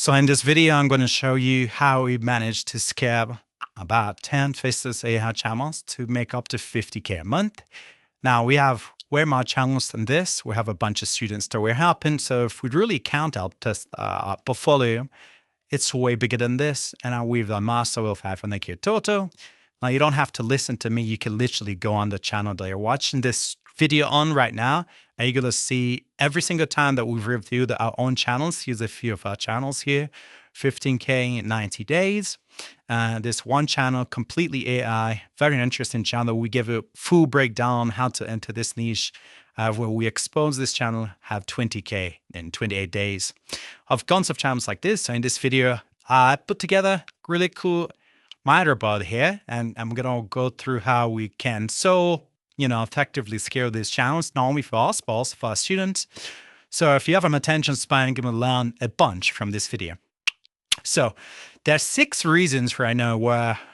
So in this video, I'm going to show you how we managed to scale about 10 Faceless AI channels to make up to 50K a month. Now we have way more channels than this. We have a bunch of students that we're helping. So if we really count our portfolio, it's way bigger than this. And we've done master with 500K total. Now you don't have to listen to me. You can literally go on the channel that you're watching this video on right now, and you're going to see every single time that we've reviewed our own channels. Here's a few of our channels here. 15K in 90 days. This one channel, completely AI, very interesting channel. We give a full breakdown on how to enter this niche. Where we expose this channel, have 20K in 28 days. I've tons of channels like this. So in this video, I put together really cool motherboard here, and I'm going to go through how we can effectively scale these channels, not only for us, but also for our students. So if you have an attention span, you're going to learn a bunch from this video. So there's 6 reasons right now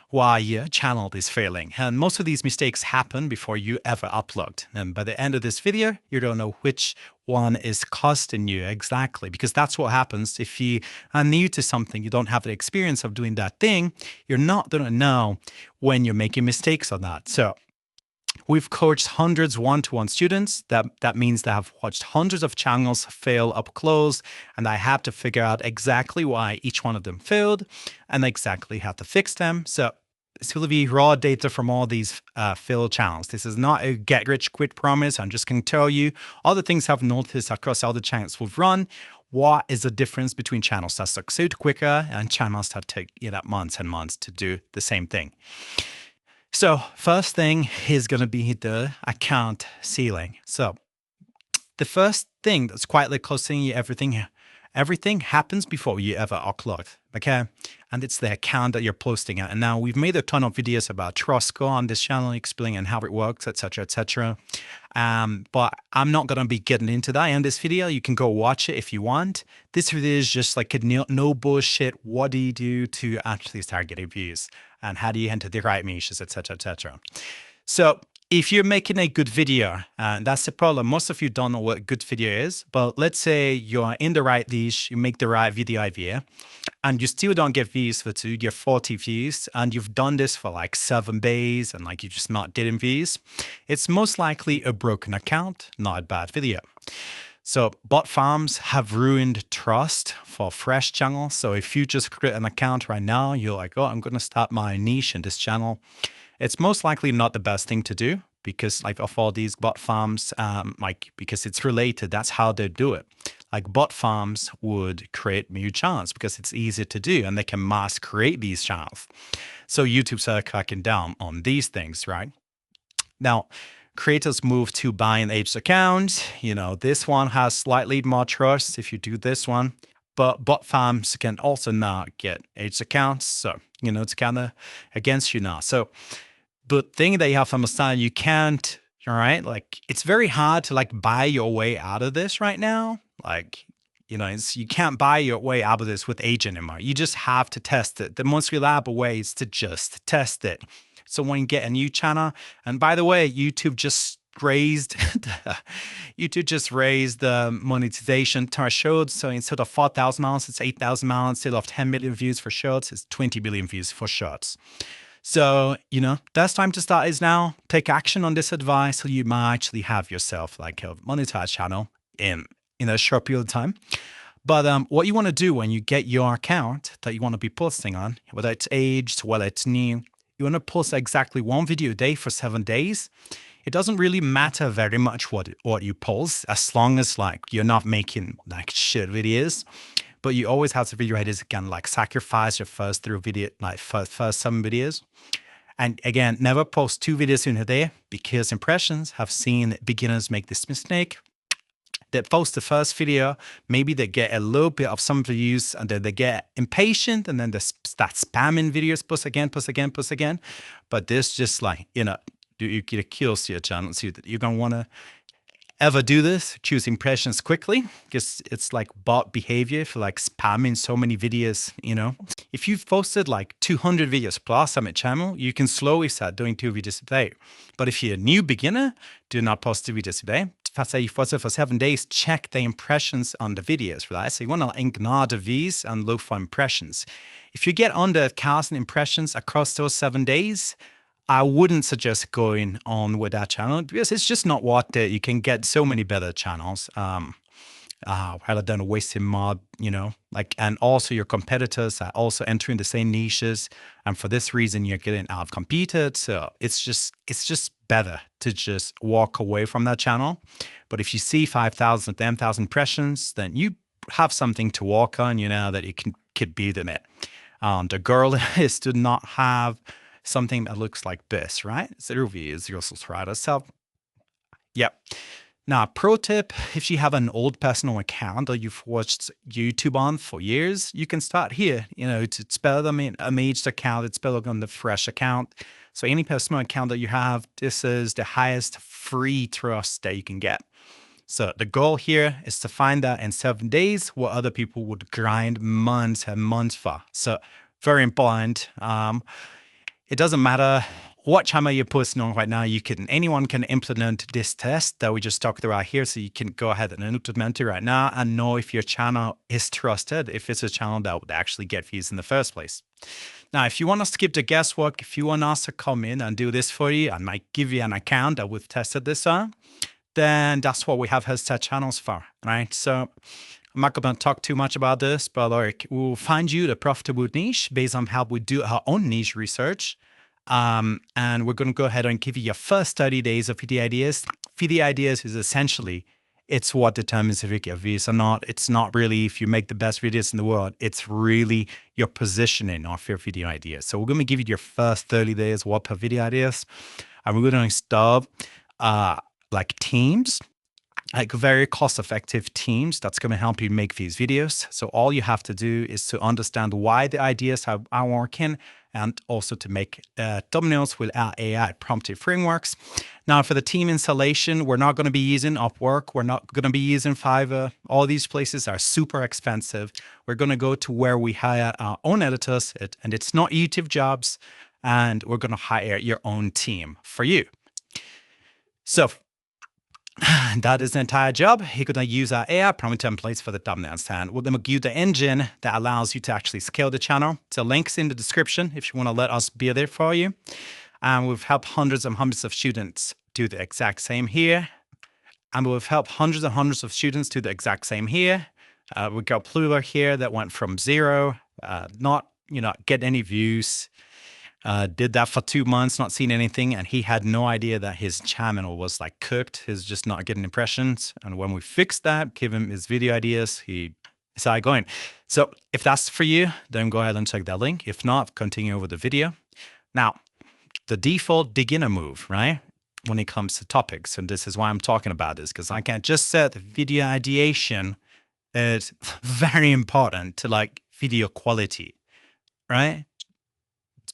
why your channel is failing. And most of these mistakes happen before you ever upload. And by the end of this video, you don't know which one is costing you exactly, because that's what happens. If you are new to something, you don't have the experience of doing that thing, you're not going to know when you're making mistakes or not. So we've coached hundreds one-to-one students. That means they have watched hundreds of channels fail up close, and I have to figure out exactly why each one of them failed and exactly how to fix them. So this will be raw data from all these failed channels. This is not a get-rich-quick promise. I'm just going to tell you all the things I've noticed across all the channels we've run. What is the difference between channels that succeed quicker and channels that take months and months to do the same thing? So first thing is going to be the account ceiling. So the first thing that's quietly costing you everything happens before you ever upload, okay? And it's the account that you're posting at. And now we've made a ton of videos about trust score on this channel, explaining how it works, etc., etc. But I'm not going to be getting into that in this video. You can go watch it if you want. This video is just like a no bullshit. What do you do to actually start getting views? And how do you enter the right niches, etc., etc. So if you're making a good video, that's the problem. Most of you don't know what a good video is, but let's say you're in the right niche, you make the right video idea, and you still don't get views for 2, you get 40 views, and you've done this for like 7 days, and like you're just not getting views. It's most likely a broken account, not a bad video. So bot farms have ruined trust for fresh channels. So if you just create an account right now, you're like, oh, I'm going to start my niche in this channel. It's most likely not the best thing to do, because like of all these bot farms, because it's related, that's how they do it. Like bot farms would create new channels because it's easy to do, and they can mass create these channels. So YouTube started cracking down on these things, right? Now, creators move to buying aged accounts. This one has slightly more trust if you do this one, but bot farms can also now get aged accounts. So, it's kind of against you now. So the thing that you have to understand, you can't, all right? Like it's very hard to like buy your way out of this right now. Like, you can't buy your way out of this with age anymore. You just have to test it. The most reliable way is to just test it. So when you get a new channel, and by the way, YouTube just raised the monetization threshold. So instead of 4,000 hours, it's 8,000 hours. Instead of 10 million views for shorts, it's 20 billion views for shorts. So, that's time to start is now. Take action on this advice, so you might actually have yourself like a monetized channel in a short period of time. But what you want to do when you get your account that you want to be posting on, whether it's aged, whether it's new, you want to post exactly 1 video a day for 7 days. It doesn't really matter very much what you post, as long as like you're not making like shit videos. But you always have to be ready to kind of like sacrifice your first 7 videos. And again, never post 2 videos in a day, because impressions have seen beginners make this mistake. They post the first video, maybe they get a little bit of some views, and then they get impatient, and then they start spamming videos, post again, post again, post again. But this just like, it kills your channel. So you're going to want to ever do this, choose impressions quickly, because it's like bot behavior for like spamming so many videos, If you've posted like 200 videos plus on a channel, you can slowly start doing 2 videos a day. But if you're a new beginner, do not post 2 videos a day. if I say you watch it for 7 days, check the impressions on the videos, right? So you want to ignore the views and look for impressions. If you get under 1,000 impressions across those 7 days, I wouldn't suggest going on with that channel because it's just not worth it. You can get so many better channels. Rather than wasting more, and also your competitors are also entering the same niches, and for this reason you're getting out competed. So it's just better to just walk away from that channel. But if you see 5,000, 10,000 impressions, then you have something to walk on, that you could beat them at. The goal is to not have something that looks like this, right? Zero views, zero subscribers. So, yep. Now, pro tip, if you have an old personal account that you've watched YouTube on for years, you can start here. It's better than an aged account. It's better than the fresh account. So any personal account that you have, this is the highest free trust that you can get. So the goal here is to find that in 7 days what other people would grind months and months for. So very important. It doesn't matter what channel you're posting on right now. Anyone can implement this test that we just talked about here. So you can go ahead and implement it right now and know if your channel is trusted, if it's a channel that would actually get views in the first place. Now, if you want to skip the guesswork, if you want us to come in and do this for you, I might give you an account that we've tested this on, then that's what we have hashtag channels for, right? So I'm not going to talk too much about this, but we'll find you the profitable niche based on how we do our own niche research. And we're going to go ahead and give you your first 30 days of video ideas. Video ideas is essentially, it's what determines if you get views or not. It's not really if you make the best videos in the world. It's really your positioning of your video ideas. So we're going to give you your first 30 days worth of video ideas. And we're going to install like teams, like very cost-effective teams that's going to help you make these videos. So all you have to do is to understand why the ideas are working, and also to make thumbnails with our AI prompted frameworks. Now, for the team installation, we're not going to be using Upwork. We're not going to be using Fiverr. All these places are super expensive. We're going to go to where we hire our own editors, and it's not YouTube jobs, and we're going to hire your own team for you. So that is the entire job. You're going to use our AI prompt templates for the thumbnails, and we're going to give the engine that allows you to actually scale the channel. So links in the description if you want to let us be there for you. And we've helped hundreds and hundreds of students do the exact same here. And we've helped hundreds and hundreds of students do the exact same here. We got Pluto here that went from zero, not get any views. Did that for 2 months, not seeing anything, and he had no idea that his channel was like cooked. He's just not getting impressions. And when we fixed that, give him his video ideas, he started going. So if that's for you, then go ahead and check that link. If not, continue over the video. Now, the default beginner move, right? When it comes to topics, and this is why I'm talking about this, because I can just say the video ideation is very important to like video quality, right?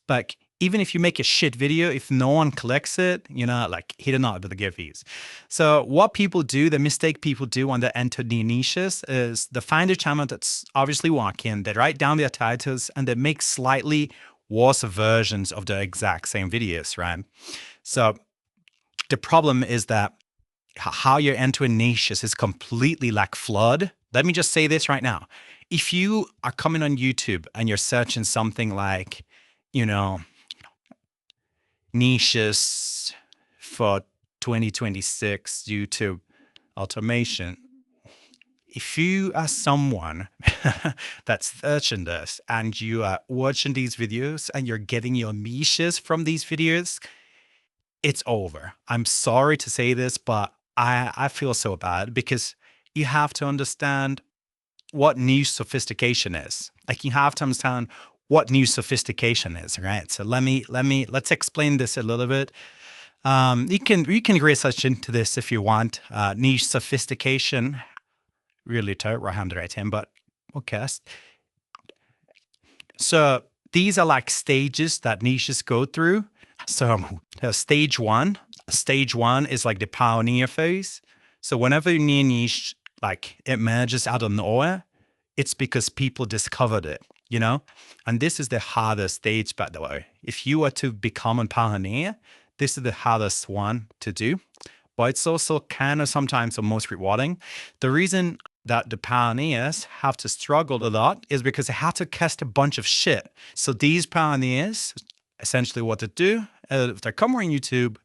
But even if you make a shit video, if no one collects it, he did not able to get views. So what people do, the mistake people do when they enter new niches is they find a channel that's obviously working, they write down their titles, and they make slightly worse versions of the exact same videos, right? So the problem is that how you're entering niches is completely like flawed. Let me just say this right now. If you are coming on YouTube and you're searching something like, niches for 2026 YouTube automation. If you are someone that's searching this and you are watching these videos and you're getting your niches from these videos, it's over. I'm sorry to say this, but I feel so bad because you have to understand what niche sophistication is. Like you have to understand what new sophistication is, right? So let's explain this a little bit. You can research into this if you want. Niche sophistication, really tight, right hand, but okay. So these are like stages that niches go through. So stage one is like the pioneer phase. So whenever a new niche like emerges out of nowhere, it's because people discovered it. And this is the hardest stage, by the way. If you were to become a pioneer, this is the hardest one to do. but it's also kind of sometimes the most rewarding. The reason that the pioneers have to struggle a lot is because they have to cast a bunch of shit. So these pioneers, essentially what they do, they're covering YouTube,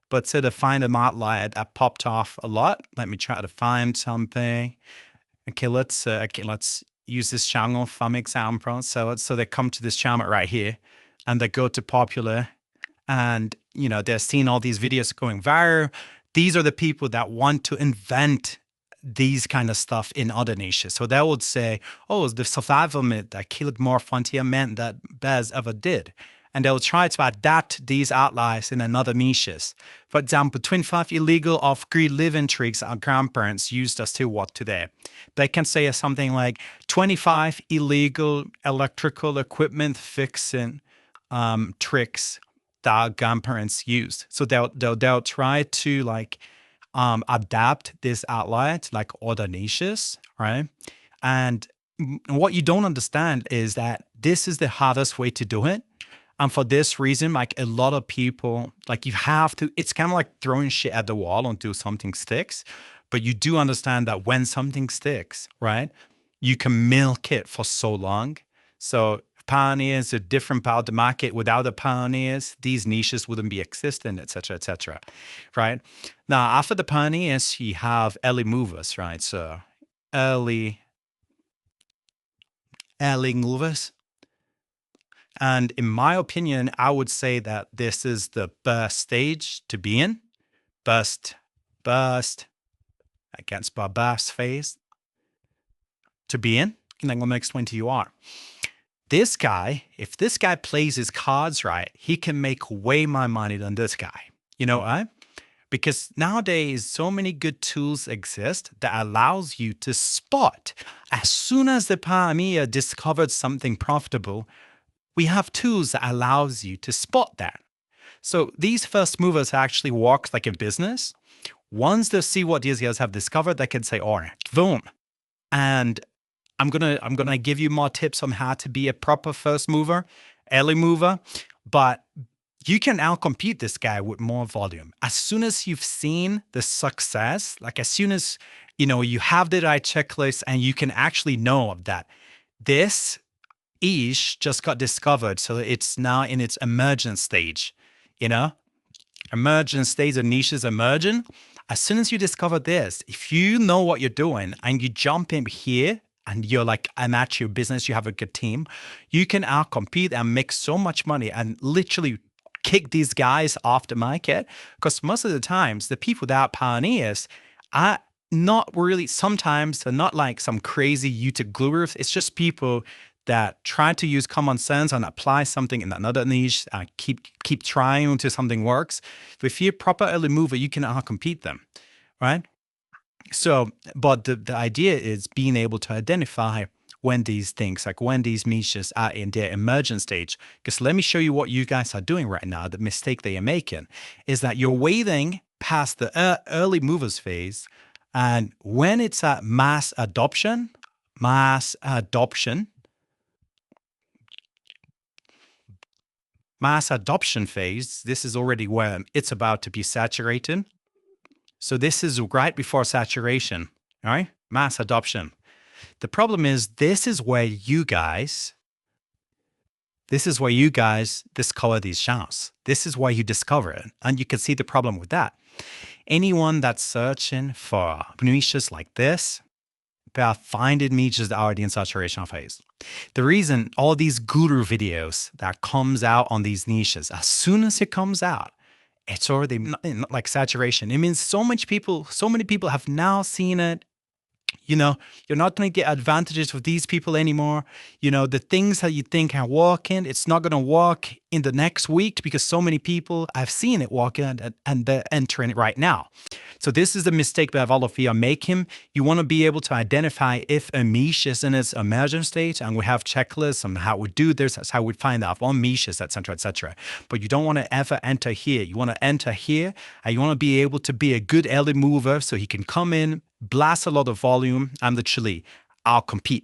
but say they find an outlier that popped off a lot. Let me try to find something. Okay, let's use this channel for example. So they come to this channel right here, and they go to popular, and they're seeing all these videos going viral. These are the people that want to invent these kind of stuff in other niches. So they would say, oh, the survival myth that killed more frontier men than bears ever did. And they'll try to adapt these outliers in another niches. For example, 25 illegal off-grid living tricks our grandparents used us to what today. They can say something like 25 illegal electrical equipment fixing tricks that our grandparents used. So they'll try to adapt this outlier to other niches, right? And what you don't understand is that this is the hardest way to do it. And for this reason, a lot of people, you have to, it's kind of like throwing shit at the wall until something sticks. But you do understand that when something sticks, right, you can milk it for so long. So pioneers are different part of the market. Without the pioneers, these niches wouldn't be existent, et cetera, right? Now, after the pioneers, you have early movers, right? So early movers. And in my opinion, I would say that this is the best stage to be in. Best against bust phase to be in. And I'm going to explain to you why. This guy, if this guy plays his cards right, he can make way more money than this guy. You know why? Because nowadays, so many good tools exist that allows you to spot. As soon as the pioneer discovered something profitable, we have tools that allows you to spot that. So these first movers actually work like a business. Once they see what these guys have discovered, they can say, all right, boom. And I'm gonna give you more tips on how to be a proper first mover, early mover, but you can outcompete this guy with more volume. As soon as you've seen the success, as soon as you have the right checklist and you can actually know that this ish just got discovered, so it's now in its emergent stage. Emergent stage of niches emerging. As soon as you discover this, if you know what you're doing and you jump in here and you're I'm at your business, you have a good team, you can outcompete and make so much money and literally kick these guys off the market. Because most of the times, the people that are pioneers are not really, sometimes they're not some crazy YouTube gurus. It's just people that try to use common sense and apply something in another niche, keep trying until something works. If you're a proper early mover, you can outcompete them, right? So, but the idea is being able to identify when these things, when these niches are in their emergent stage. Because let me show you what you guys are doing right now. The mistake that you're making is that you're waiting past the early movers phase. And when it's at mass adoption phase, this is already where it's about to be saturated. So this is right before saturation, all right? Mass adoption. The problem is this is where you guys discover these channels. This is where you discover it. And you can see the problem with that. Anyone that's searching for niches like this, they are finding niches that are already in saturation phase. The reason all these guru videos that comes out on these niches, as soon as it comes out, it's already saturation. It means so many people have now seen it. You're not going to get advantages with these people anymore. The things that you think are working, it's not going to work in the next week because so many people have seen it working and they're entering it right now. So this is the mistake that all of you are making. You want to be able to identify if a niche is in its emergent state, and we have checklists on how we do this. That's how we find out on niches, et cetera, But you don't want to ever enter here. You want to enter here, and you want to be able to be a good early mover so he can come in, blast a lot of volume, and literally outcompete.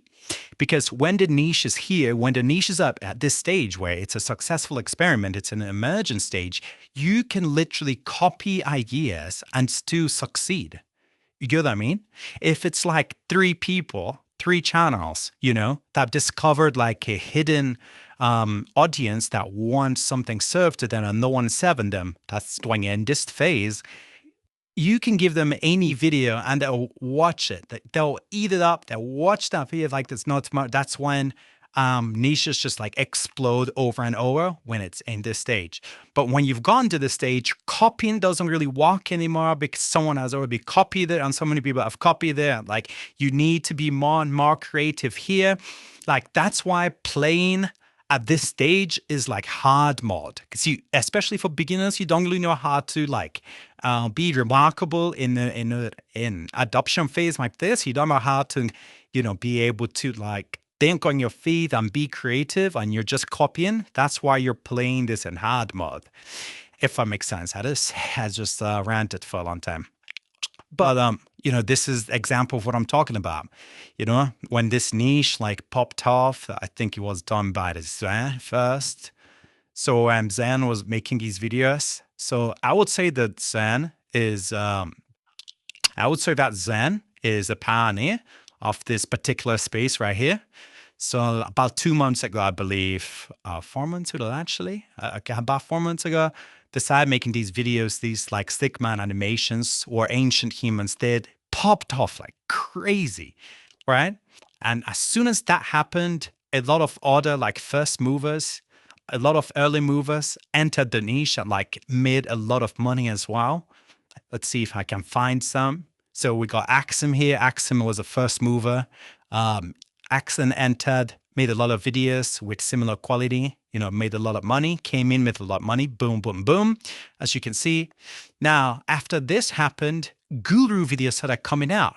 Because when the niche is here, when the niche is up at this stage where it's a successful experiment, it's an emergent stage, you can literally copy ideas and still succeed. You get what I mean? If it's like three people, three channels, that discovered like a hidden audience that wants something served to them and no one's serving them, that's going in this phase, you can give them any video and they'll watch it. They'll eat it up. They'll watch that video like it's not smart. That's when niches just like explode over and over when it's in this stage. But when you've gone to the stage, copying doesn't really work anymore because someone has already copied it and so many people have copied it. Like you need to be more and more creative here. Like that's why playing at this stage is like hard mode, because especially for beginners, you don't really know how to like be remarkable in adoption phase like this. You don't know how to be able to like think on your feet and be creative, and you're just copying. That's why you're playing this in hard mode, if that makes sense. I just ranted for a long time. But this is example of what I'm talking about. When this niche like popped off, I think it was done by the Zen first. So Zen was making these videos. So I would say that Zen is a pioneer of this particular space right here. So about 2 months ago, I believe, 4 months ago actually, about 4 months ago, decided making these videos, these like stickman animations or ancient humans did, popped off like crazy, right? And as soon as that happened, a lot of other like first movers, a lot of early movers entered the niche and like made a lot of money as well. Let's see if I can find some. So we got Axum here. Axum was a first mover. Axum entered, made a lot of videos with similar quality, made a lot of money, came in with a lot of money, boom, boom, boom, as you can see. Now, after this happened, guru videos started coming out.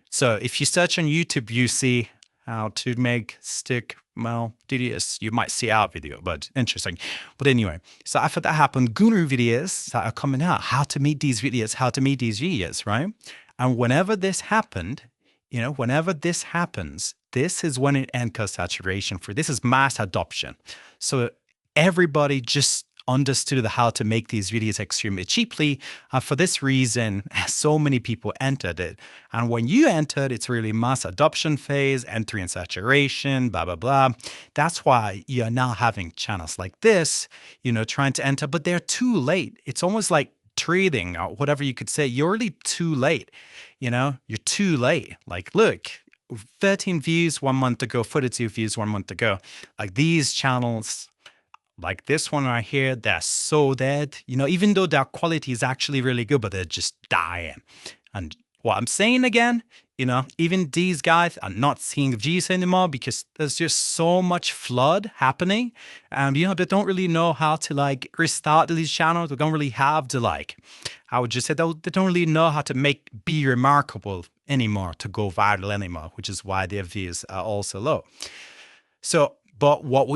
So if you search on YouTube, you see how to make stick videos. You might see our video, but interesting. But anyway, so after that happened, guru videos started coming out, how to make these videos, right? And whenever this happened, whenever this happens, this is when it enters saturation. This is mass adoption. So everybody just understood how to make these videos extremely cheaply. For this reason, so many people entered it. And when you entered, it's really mass adoption phase, entering saturation, blah, blah, blah. That's why you're now having channels like this, trying to enter, but they're too late. It's almost like trading or whatever you could say. You're really too late. You're too late. Like, look, 13 views 1 month ago, 42 views 1 month ago. Like these channels, like this one right here, they're so dead. Even though their quality is actually really good, but they're just dying. And what I'm saying again, even these guys are not seeing views anymore because there's just so much flood happening. And, they don't really know how to like restart these channels. They don't really have to like, I would just say they don't really know how to be remarkable anymore, to go viral anymore, which is why their views are also low. So, but what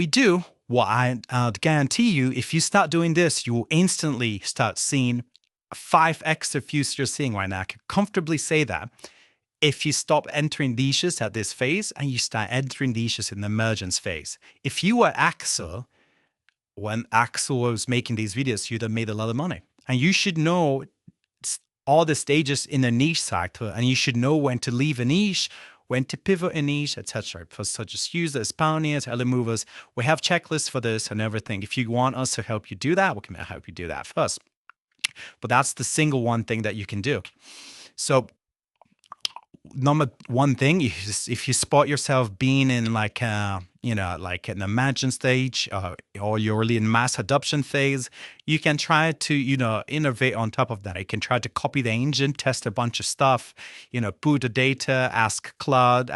I guarantee you, if you start doing this, you will instantly start seeing 5x the views you're seeing right now. I can comfortably say that. If you stop entering niches at this phase and you start entering niches in the emergence phase. If you were Axel, when Axel was making these videos, you'd have made a lot of money. And you should know all the stages in a niche cycle, and you should know when to leave a niche, when to pivot a niche, etc. For such as users, pioneers, early movers, we have checklists for this and everything. If you want us to help you do that, we can help you do that first. But that's the single one thing that you can do. So number one thing is, if you spot yourself being in like like an emergent stage, or you're really in mass adoption phase, you can try to innovate on top of that. You can try to copy the engine, test a bunch of stuff, put the data, ask Claude,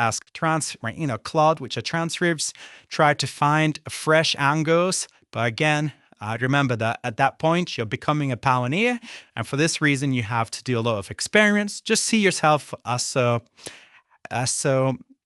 Claude, which are transcripts, try to find fresh angles. But again, remember that at that point, you're becoming a pioneer. And for this reason, you have to do a lot of experience. Just see yourself as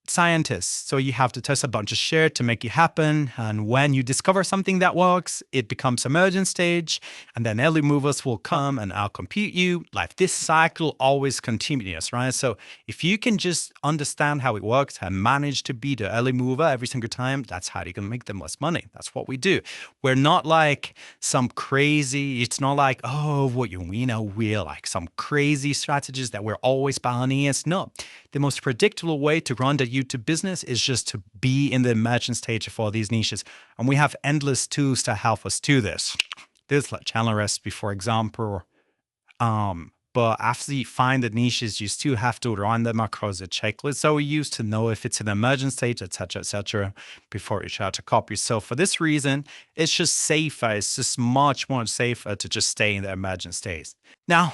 scientists. So you have to test a bunch of shit to make it happen. And when you discover something that works, it becomes emergent stage. And then early movers will come and outcompete you. Like this cycle always continues, right? So if you can just understand how it works and manage to be the early mover every single time, that's how you can make the most money. That's what we do. We're not like some crazy, it's not like, oh, what we're like some crazy strategies that we're always pioneers. No, the most predictable way to run the YouTube business is just to be in the emergent stage of all these niches. And we have endless tools to help us do this. There's like channel recipe, for example. But after you find the niches, you still have to run them across a checklist. So we use to know if it's an emergent stage, etc., before you try to copy. So for this reason, it's just safer. It's just much more safer to just stay in the emergent stage. Now,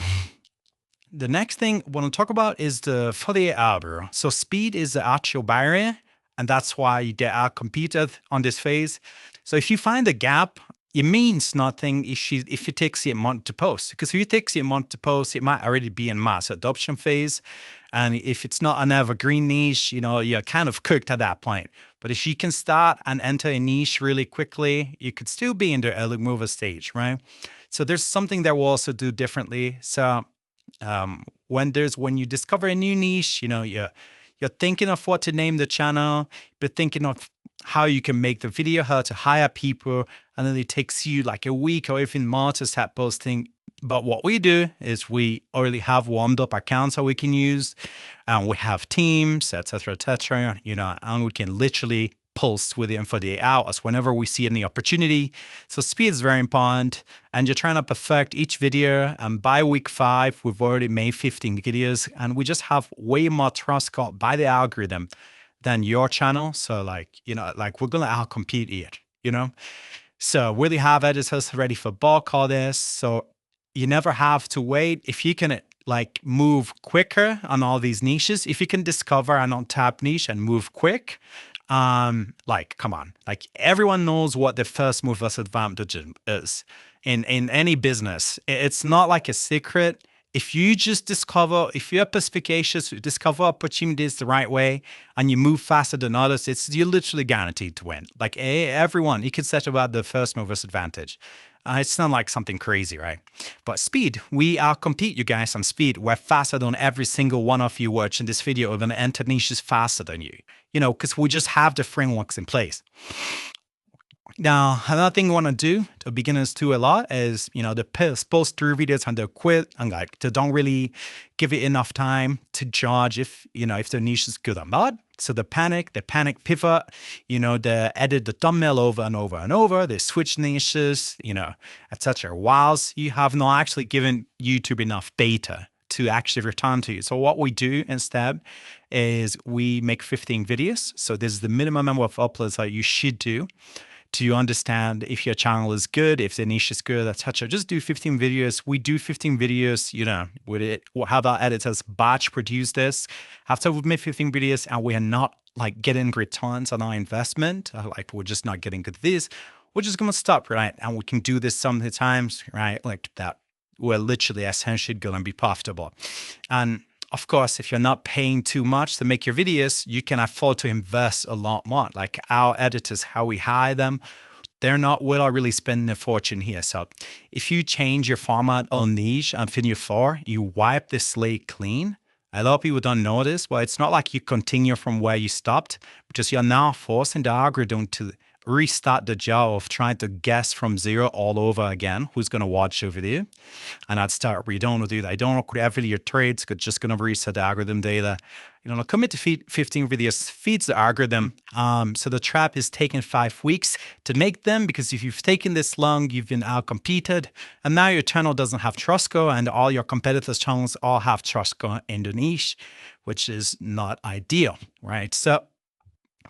the next thing I want to talk about is the Fourier algorithm. So speed is the actual barrier, and that's why you get outcompeted on this phase. So if you find a gap, it means nothing if it takes you a month to post. Because if it takes you a month to post, it might already be in mass adoption phase. And if it's not an evergreen niche, you're kind of cooked at that point. But if you can start and enter a niche really quickly, you could still be in the early mover stage, right? So there's something that we'll also do differently. So when you discover a new niche, you're thinking of what to name the channel, but thinking of how you can make the video, how to hire people, and then it takes you like a week or even more to start posting. But what we do is we already have warmed up accounts that we can use, and we have teams, etc., and we can literally post with the info day out as whenever we see any opportunity. So speed is very important, and you're trying to perfect each video. And by week 5, we've already made 15 videos, and we just have way more trust got by the algorithm than your channel. So we're gonna outcompete it, So really have editors ready for bulk all this. So you never have to wait. If you can move quicker on all these niches, if you can discover an untapped niche and move quick, come on, everyone knows what the first mover's advantage is in any business. It's not like a secret. If you just if you're perspicacious, you discover opportunities the right way, and you move faster than others, you're literally guaranteed to win. Everyone, you can set about the first mover's advantage. It's not like something crazy, right? But speed, we outcompete you guys on speed. We're faster than every single one of you watching this video. Are going to enter niches faster than you, because we just have the frameworks in place. Now, another thing we want to do to beginners do a lot is, they post 3 videos and they quit, and they don't really give it enough time to judge if the niche is good or not. So they panic pivot, they edit the thumbnail over and over and over, they switch niches, etc. Whilst you have not actually given YouTube enough data to actually return to you. So what we do instead is we make 15 videos. So this is the minimum number of uploads that you should do to understand if your channel is good, if the niche is good, etc. Just do 15 videos. We do 15 videos, with it. We'll have our editors batch produce this. After we've made 15 videos and we are not getting returns on our investment, we're just not getting good at this, we're just going to stop, right? And we can do this sometimes, right? That we're literally essentially going to be profitable. And of course, if you're not paying too much to make your videos, you can afford to invest a lot more. Like our editors, how we hire them, we're not really spending a fortune here. So if you change your format or niche on video 4, you wipe the slate clean. A lot of people don't know this, but it's not like you continue from where you stopped, because you're now forcing the algorithm to restart the job of trying to guess from zero all over again who's going to watch your video. And I'd start, we don't want to do that. I don't want to every your trades, it's just going to reset the algorithm data. Commit to 15 videos feeds the algorithm. So the trap is taking 5 weeks to make them, because if you've taken this long, you've been outcompeted, and now your channel doesn't have trust score, and all your competitors' channels all have trust score in the niche, which is not ideal, right? So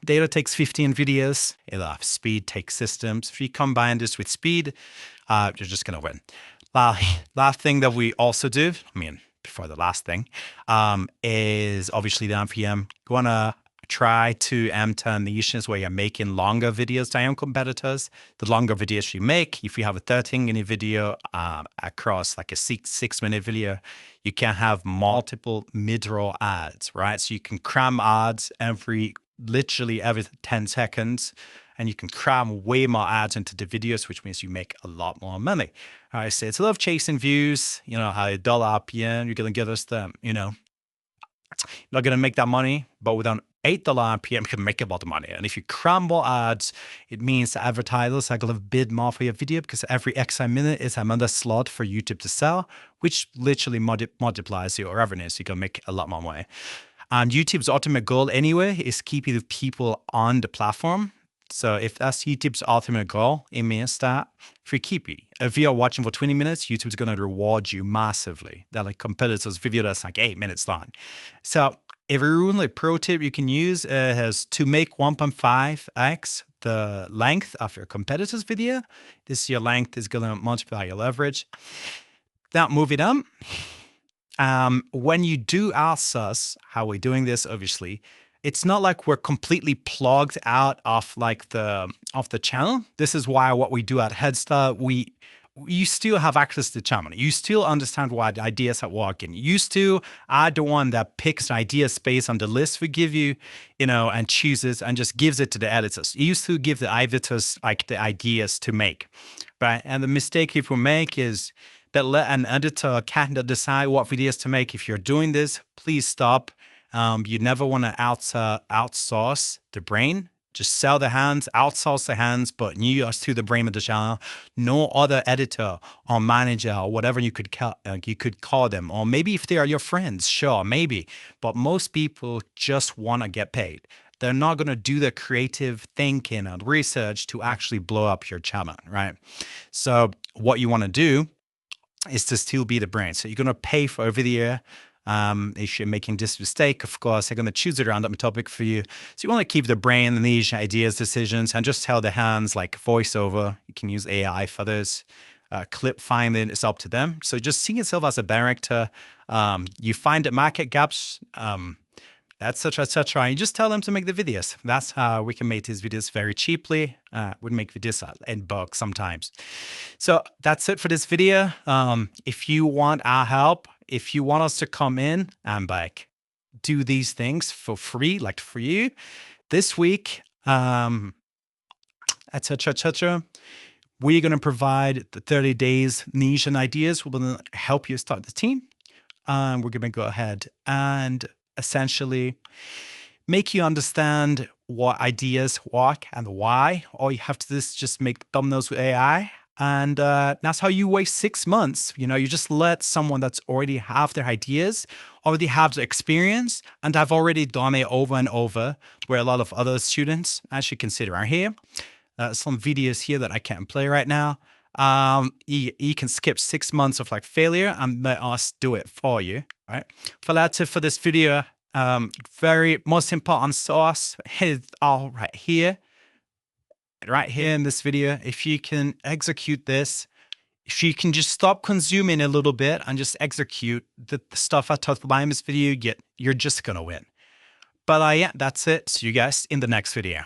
data takes 15 videos. Speed takes systems. If you combine this with speed, you're just going to win. Last thing that we also do, before the last thing, is obviously the NPM. You want to try to enter niches where you're making longer videos than your competitors. The longer videos you make, if you have a 13-minute video across like a 6-minute video, you can have multiple mid-roll ads, right? So you can cram ads literally every 10 seconds, and you can cram way more ads into the videos, which means you make a lot more money. All right, so it's a lot of chasing views, how $1 RPM, you're going to give us not going to make that money, but with an $8 RPM, you can make a lot of money. And if you cram more ads, it means the advertisers are going to bid more for your video because every extra minute is another slot for YouTube to sell, which literally multiplies your revenue. So you can make a lot more money. And YouTube's ultimate goal anyway is keeping the people on the platform. So if that's YouTube's ultimate goal, it means that if you're watching for 20 minutes, YouTube's going to reward you massively. That like competitors' video that's like 8 minutes long. So every rule, like pro tip you can use has to make 1.5x the length of your competitor's video. This your length is going to multiply your leverage. Now moving on. When you do outsource, how we're doing this, obviously, it's not like we're completely plugged out of the channel. This is why what we do at Headstart, you still have access to the channel. You still understand what ideas are working. You still are the one that picks the idea space on the list we give you, and chooses and just gives it to the editors. You still give the editors like the ideas to make, right? And the mistake people make is that let an editor kind of decide what videos to make. If you're doing this, please stop. You never want to outsource the brain. Just sell the hands, outsource the hands, but you are still the brain of the channel. No other editor or manager or whatever you could call them. Or maybe if they are your friends, sure, maybe. But most people just want to get paid. They're not going to do the creative thinking and research to actually blow up your channel, right? So what you want to do is to still be the brain. So you're going to pay for a video. If you're making this mistake, of course, they're going to choose a random topic for you. So you want to keep the brain, the niche, ideas, decisions, and just tell the hands like voiceover. You can use AI for this. Clip finding is up to them. So just see yourself as a director. You find the market gaps, etc., etc. And you just tell them to make the videos. That's how we can make these videos very cheaply. We make videos in bulk sometimes. So that's it for this video. If you want our help, if you want us to come in and like do these things for free, like for you, this week, etc., etc., we're going to provide the 30 days niche and ideas. We're going to help you start the team. We're going to go ahead and essentially make you understand what ideas work and why. All you have to do is just make thumbnails with AI. And that's how you waste 6 months. You just let someone that's already have their ideas, already have the experience, and have already done it over and over, where a lot of other students actually consider are here. Some videos here that I can't play right now. You can skip 6 months of like failure and let us do it for you, right? For that's it for this video. Very most important source is all right here in this video. If you can execute this, if you can just stop consuming a little bit and just execute the stuff I talked about in this video, you're just gonna win. But yeah, that's it. See you guys in the next video.